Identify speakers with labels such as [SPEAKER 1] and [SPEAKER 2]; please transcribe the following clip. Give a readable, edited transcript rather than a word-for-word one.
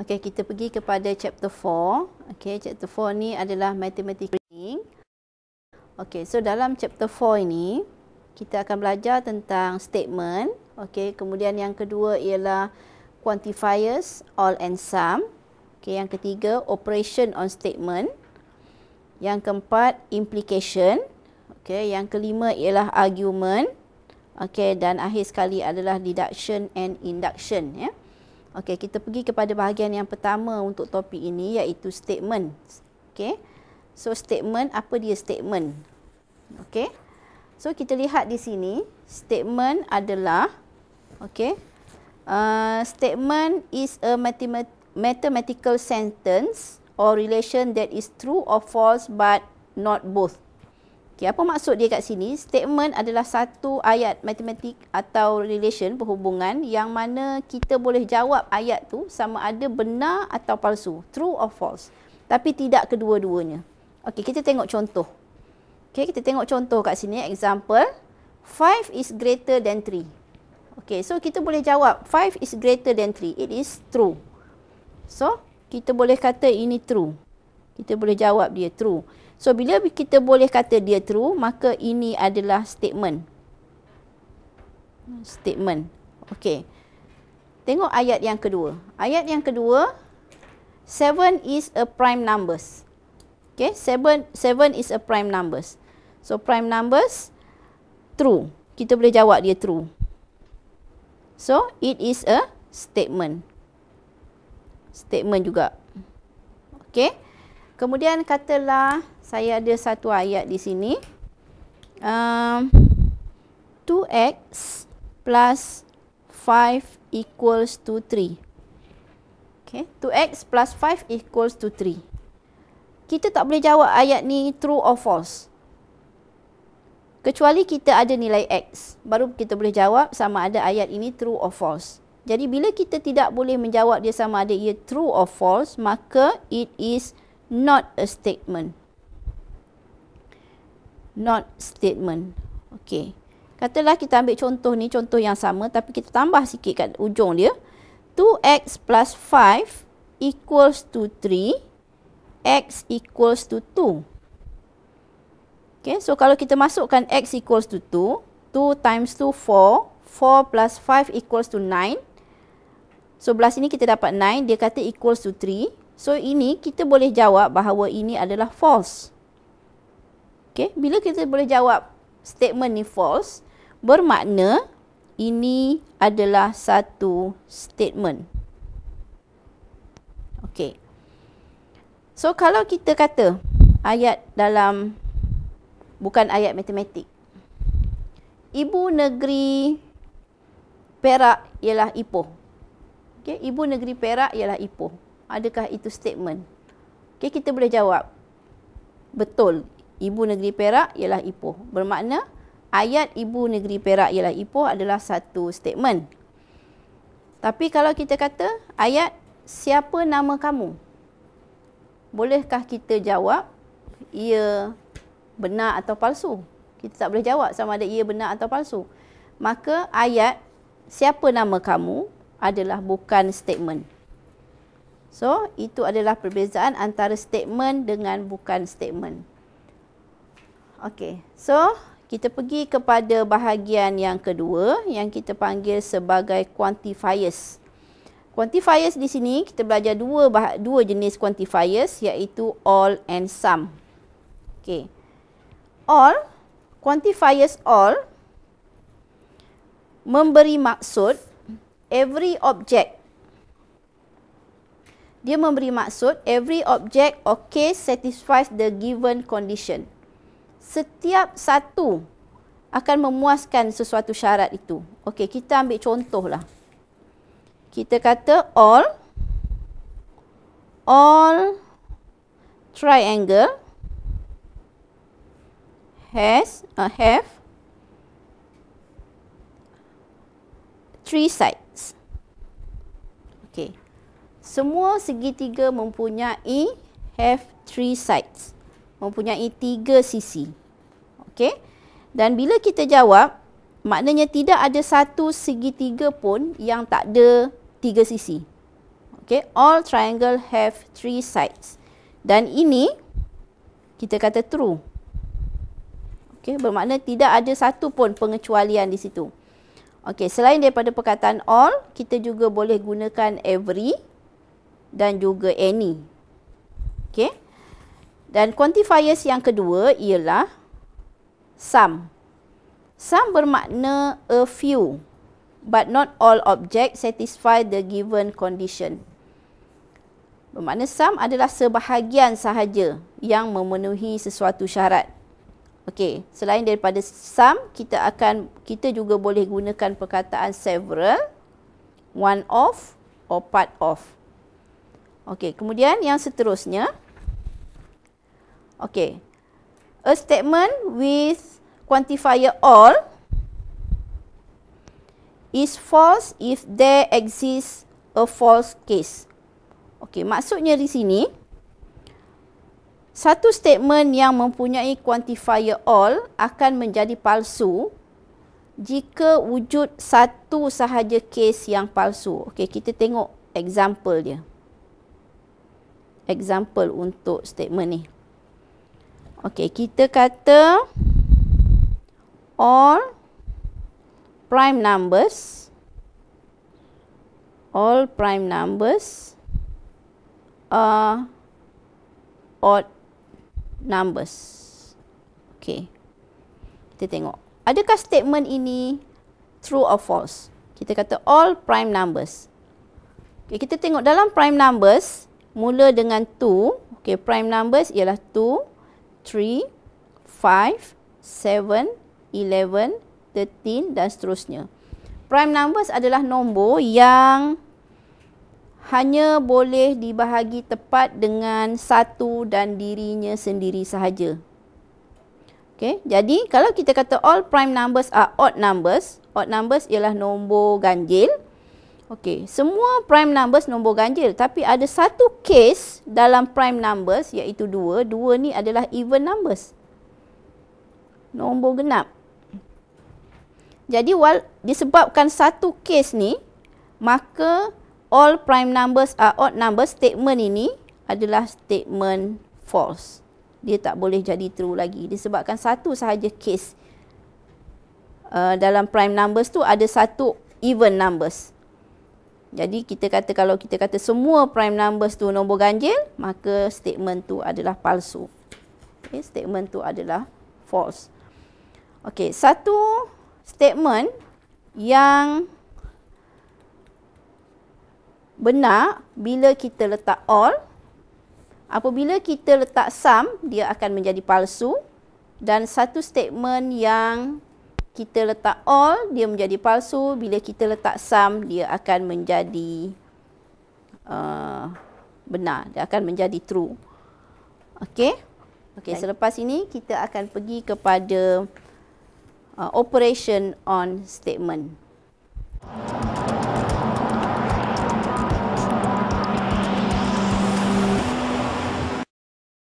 [SPEAKER 1] Okey, kita pergi kepada chapter 4. Okey, chapter 4 ni adalah mathematical reasoning. Okey, so dalam chapter 4 ini kita akan belajar tentang statement. Okey, kemudian yang kedua ialah quantifiers, all and sum. Okey, yang ketiga operation on statement. Yang keempat implication. Okey, yang kelima ialah argument. Okey, dan akhir sekali adalah deduction and induction, ya. Okey, kita pergi kepada bahagian yang pertama untuk topik ini, iaitu statement. Okey. So statement, apa dia statement? Okey. So kita lihat di sini, statement adalah statement is a mathematical sentence or relation that is true or false but not both. Okay, apa maksud dia kat sini? Statement adalah satu ayat matematik atau relation, perhubungan yang mana kita boleh jawab ayat tu sama ada benar atau palsu, true or false. Tapi tidak kedua-duanya. Okey, kita tengok contoh. Okey, kita tengok contoh kat sini. Example, 5 is greater than 3. Okey, so kita boleh jawab 5 is greater than 3. It is true. So, kita boleh kata ini true. Kita boleh jawab dia true. So, bila kita boleh kata dia true, maka ini adalah statement. Statement. Okey. Tengok ayat yang kedua. Ayat yang kedua, 7 is a prime numbers. Okey, 7 is a prime numbers. So, prime numbers, true. Kita boleh jawab dia true. So, it is a statement. Statement juga. Okey. Kemudian katalah saya ada satu ayat di sini. 2x plus 5 equals to 3. Okay, 2x plus 5 equals to 3. Kita tak boleh jawab ayat ni true or false. Kecuali kita ada nilai x. Baru kita boleh jawab sama ada ayat ini true or false. Jadi bila kita tidak boleh menjawab dia sama ada ia true or false, maka it is not a statement. Not statement. Okey. Katalah kita ambil contoh ni, contoh yang sama tapi kita tambah sikit kat ujung dia. 2x plus 5 equals to 3. X equals to 2. Okey, so kalau kita masukkan x equals to 2, 2 times 2, 4. 4 plus 5 equals to 9. So belah sini kita dapat 9, dia kata equals to 3. So ini kita boleh jawab bahawa ini adalah false. Okay, bila kita boleh jawab statement ni false, bermakna ini adalah satu statement. Okay. So kalau kita kata ayat dalam, bukan ayat matematik, Ibu negeri Perak ialah Ipoh. Okay, Ibu negeri Perak ialah Ipoh. Adakah itu statement? Okay, kita boleh jawab betul, Ibu negeri Perak ialah Ipoh. Bermakna ayat Ibu negeri Perak ialah Ipoh adalah satu statement. Tapi kalau kita kata ayat siapa nama kamu, bolehkah kita jawab ia benar atau palsu? Kita tak boleh jawab sama ada ia benar atau palsu. Maka ayat siapa nama kamu adalah bukan statement. So, itu adalah perbezaan antara statement dengan bukan statement. Okey, so kita pergi kepada bahagian yang kedua yang kita panggil sebagai quantifiers. Quantifiers di sini kita belajar dua jenis quantifiers, iaitu all and sum. Okey. All, quantifiers all memberi maksud every object. Dia memberi maksud every object or case satisfies the given condition. Setiap satu akan memuaskan sesuatu syarat itu. Okey, kita ambil contohlah. Kita kata all triangle have 3 sides. Okey. Semua segitiga mempunyai have 3 sides. Mempunyai 3 sisi. Okey. Dan bila kita jawab, maknanya tidak ada satu segitiga pun yang tak ada 3 sisi. Okay, all triangle have 3 sides. Dan ini kita kata true. Okay, bermakna tidak ada satu pun pengecualian di situ. Okay, selain daripada perkataan all, kita juga boleh gunakan every dan juga any. Okay. Dan quantifiers yang kedua ialah some. Some bermakna a few, but not all objects satisfy the given condition. Bermakna some adalah sebahagian sahaja yang memenuhi sesuatu syarat. Okey, selain daripada some, kita juga boleh gunakan perkataan several, one of or part of. Okey, kemudian yang seterusnya. Okey. A statement with quantifier all is false if there exists a false case. Okey, maksudnya di sini satu statement yang mempunyai quantifier all akan menjadi palsu jika wujud satu sahaja case yang palsu. Okey, kita tengok example dia. Example untuk statement ni. Okey, kita kata all prime numbers are odd numbers. Okey. Kita tengok. Adakah statement ini true or false? Kita kata all prime numbers. Okey, kita tengok dalam prime numbers mula dengan 2. Okey, prime numbers ialah 2, 3, 5, 7, 11, 13 dan seterusnya. Prime numbers adalah nombor yang hanya boleh dibahagi tepat dengan satu dan dirinya sendiri sahaja. Okey, jadi kalau kita kata all prime numbers are odd numbers ialah nombor ganjil. Okey, semua prime numbers nombor ganjil, tapi ada satu case dalam prime numbers iaitu 2. 2 ni adalah even numbers. Nombor genap. Jadi disebabkan satu case ni, maka all prime numbers are odd numbers, statement ini adalah statement false. Dia tak boleh jadi true lagi disebabkan satu sahaja case dalam prime numbers tu ada satu even numbers. Jadi kalau kita kata semua prime numbers tu nombor ganjil, maka statement tu adalah palsu. Okay, statement tu adalah false. Okey, satu statement yang benar bila kita letak all. Apabila kita letak some, dia akan menjadi palsu. Dan satu statement yang kita letak all, dia menjadi palsu. Bila kita letak some, dia akan menjadi benar. Dia akan menjadi true. Okey. Okey, selepas ini kita akan pergi kepada operation on statement.